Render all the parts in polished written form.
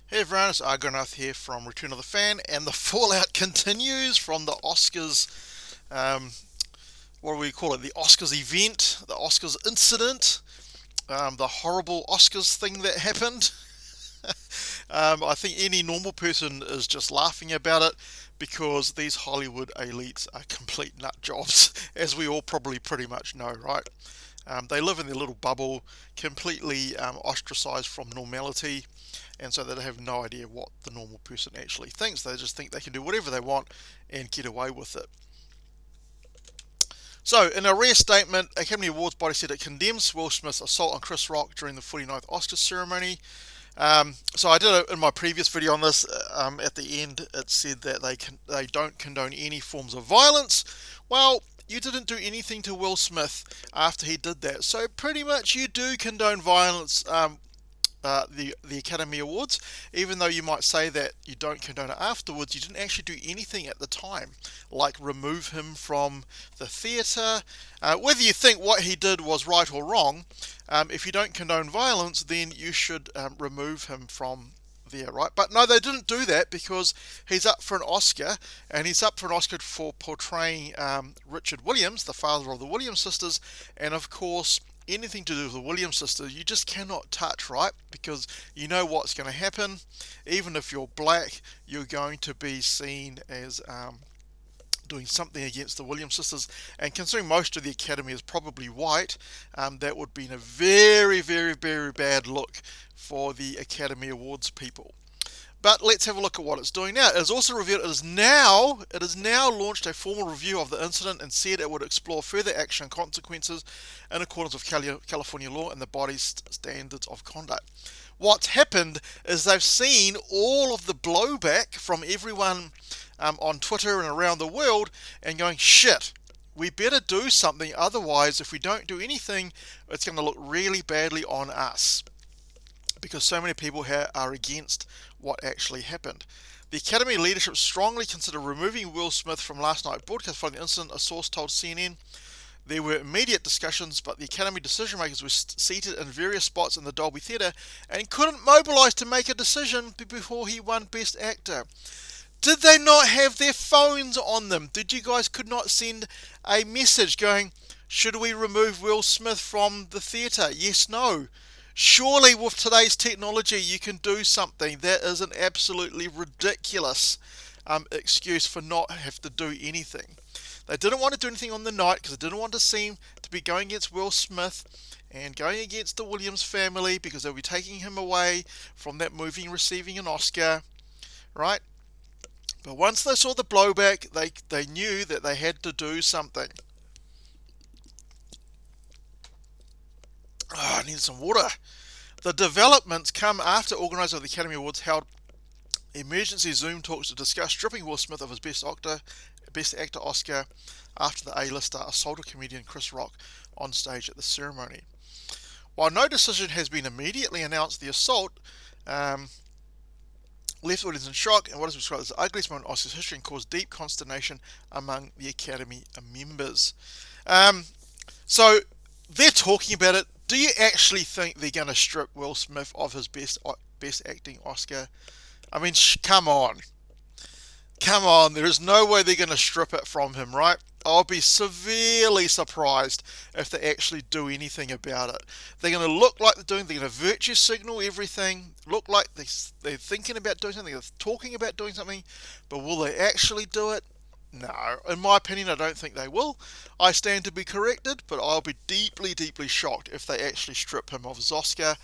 Hey everyone, it's Argonath here from Return of the Fan, and the fallout continues from the Oscars. Um, what do we call it? The Oscars event, the Oscars incident, the horrible Oscars thing that happened. I think any normal person is just laughing about it because these Hollywood elites are complete nut jobs, as we all probably pretty much know, right? They live in their little bubble, completely ostracized from normality, and so they have no idea what the normal person actually thinks. They just think they can do whatever they want and get away with it. So, in a rare statement, Academy Awards body said it condemns Will Smith's assault on Chris Rock during the 49th Oscars ceremony. So I did it in my previous video on this. At the end, it said that they don't condone any forms of violence. Well, you didn't do anything to Will Smith after he did that, so pretty much you do condone violence. The Academy Awards, even though you might say that you don't condone it afterwards, you didn't actually do anything at the time, like remove him from the theatre. Whether you think what he did was right or wrong, if you don't condone violence, then you should remove him from there, right? But no, they didn't do that because he's up for an Oscar, and he's up for an Oscar for portraying Richard Williams, the father of the Williams sisters, and of course anything to do with the Williams sisters, you just cannot touch, right? Because you know what's going to happen. Even if you're black, you're going to be seen as doing something against the Williams sisters. And considering most of the Academy is probably white, that would be a very, very, very bad look for the Academy Awards people. But let's have a look at what it's doing now. It has also revealed it has now launched a formal review of the incident and said it would explore further action and consequences in accordance with California law and the body's standards of conduct. What's happened is they've seen all of the blowback from everyone on Twitter and around the world and going, shit, we better do something, otherwise if we don't do anything, it's going to look really badly on us, because so many people are against what actually happened. The Academy leadership strongly considered removing Will Smith from last night's broadcast following the incident, a source told CNN. There were immediate discussions, but the Academy decision makers were seated in various spots in the Dolby Theatre and couldn't mobilise to make a decision before he won Best Actor. Did they not have their phones on them? Did you guys could not send a message going, should we remove Will Smith from the theatre? Yes, no. Surely with today's technology you can do something. That is an absolutely ridiculous excuse for not have to do anything. They didn't want to do anything on the night because they didn't want to seem to be going against Will Smith and going against the Williams family, because they'll be taking him away from that movie and receiving an Oscar, right? But once they saw the blowback, they knew that they had to do something. Oh, I need some water. The developments come after organisers of the Academy Awards held emergency Zoom talks to discuss stripping Will Smith of his Best Actor Oscar after the A-lister assaulted comedian Chris Rock on stage at the ceremony. While no decision has been immediately announced, the assault left audience in shock and what is described as the ugliest moment in Oscars history and caused deep consternation among the Academy members. So they're talking about it. Do you actually think they're going to strip Will Smith of his best acting Oscar? I mean, come on. Come on, there is no way they're going to strip it from him, right? I'll be severely surprised if they actually do anything about it. They're going to look like they're going to virtue signal everything, look like they're thinking about doing something, they're talking about doing something, but will they actually do it? No, in my opinion, I don't think they will. I stand to be corrected, but I'll be deeply, deeply shocked if they actually strip him of his Oscar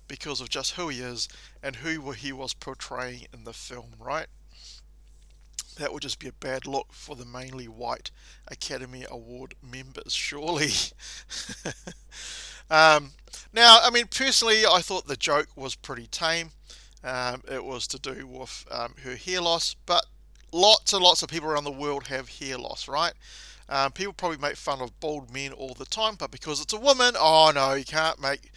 because of just who he is and who he was portraying in the film, right? That would just be a bad look for the mainly white Academy Award members, surely. Now, I mean, personally, I thought the joke was pretty tame. It was to do with her hair loss, but lots and lots of people around the world have hair loss, right? People probably make fun of bald men all the time, but because it's a woman, oh no, you can't make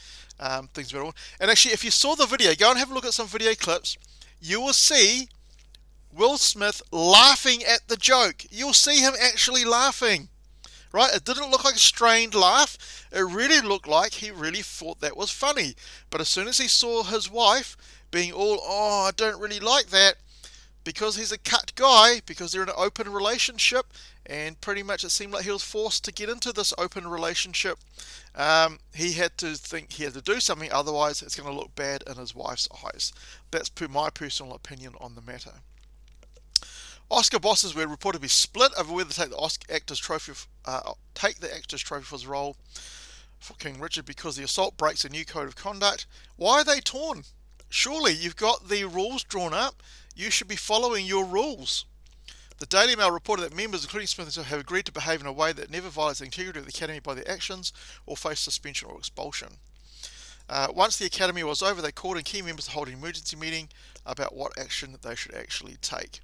things better. And actually, if you saw the video, go and have a look at some video clips, you will see Will Smith laughing at the joke. You'll see him actually laughing, right? It didn't look like a strained laugh. It really looked like he really thought that was funny. But as soon as he saw his wife being all, oh, I don't really like that, because he's a cut guy, because they're in an open relationship, and pretty much it seemed like he was forced to get into this open relationship. He had to think he had to do something, otherwise it's going to look bad in his wife's eyes. That's my personal opinion on the matter. Oscar bosses were reported to be split over whether to take the actor's trophy for his role for King Richard because the assault breaks a new code of conduct. Why are they torn? Surely you've got the rules drawn up. You should be following your rules. The Daily Mail reported that members, including Smith, have agreed to behave in a way that never violates the integrity of the Academy by their actions or face suspension or expulsion. Once the Academy was over, they called in key members to hold an emergency meeting about what action they should actually take.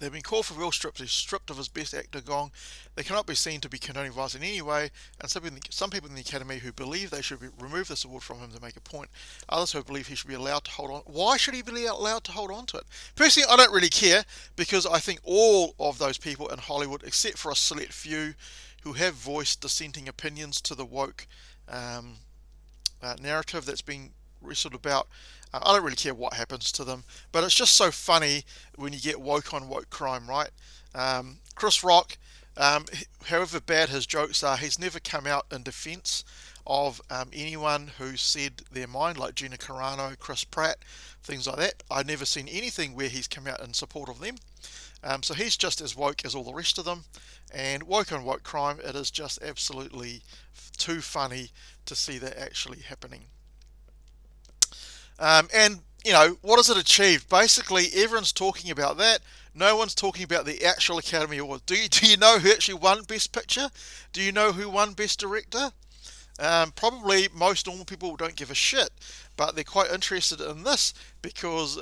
They've been called for Will Stripp to be stripped of his Best Actor gong. They cannot be seen to be condoning violence in any way, and some people in the Academy who believe they should remove this award from him to make a point. Others who believe he should be allowed to hold on. Why should he be allowed to hold on to it? Personally, I don't really care, because I think all of those people in Hollywood, except for a select few who have voiced dissenting opinions to the woke narrative that's been wrestled about, I don't really care what happens to them, but it's just so funny when you get woke on woke crime, right? Chris Rock, however bad his jokes are, he's never come out in defense of anyone who said their mind, like Gina Carano, Chris Pratt, things like that. I've never seen anything where he's come out in support of them. So he's just as woke as all the rest of them. And woke on woke crime, it is just absolutely too funny to see that actually happening. And, you know, what has it achieved? Basically, everyone's talking about that. No one's talking about the actual Academy Awards. Do you know who actually won Best Picture? Do you know who won Best Director? Probably most normal people don't give a shit, but they're quite interested in this because,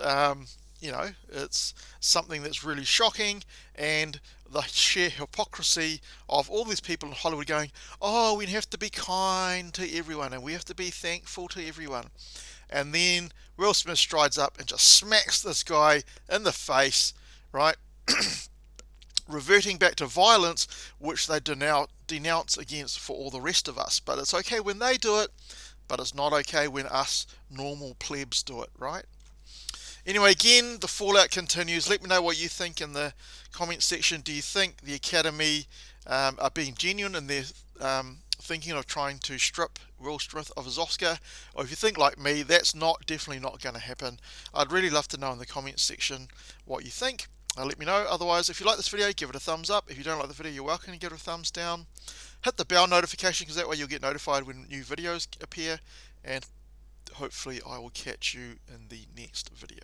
you know, it's something that's really shocking, and the sheer hypocrisy of all these people in Hollywood going, oh, we have to be kind to everyone and we have to be thankful to everyone. And then Will Smith strides up and just smacks this guy in the face, right? Reverting back to violence, which they denounce against for all the rest of us. But it's okay when they do it, but it's not okay when us normal plebs do it, right? Anyway, again, the fallout continues. Let me know what you think in the comment section. Do you think the Academy are being genuine in their thinking of trying to strip Will Smith of his Oscar? Or if you think like me, that's definitely not going to happen. I'd really love to know in the comments section what you think. Let me know. Otherwise, if you like this video, give it a thumbs up. If you don't like the video, you're welcome to give it a thumbs down. Hit the bell notification, because that way you'll get notified when new videos appear. And hopefully I will catch you in the next video.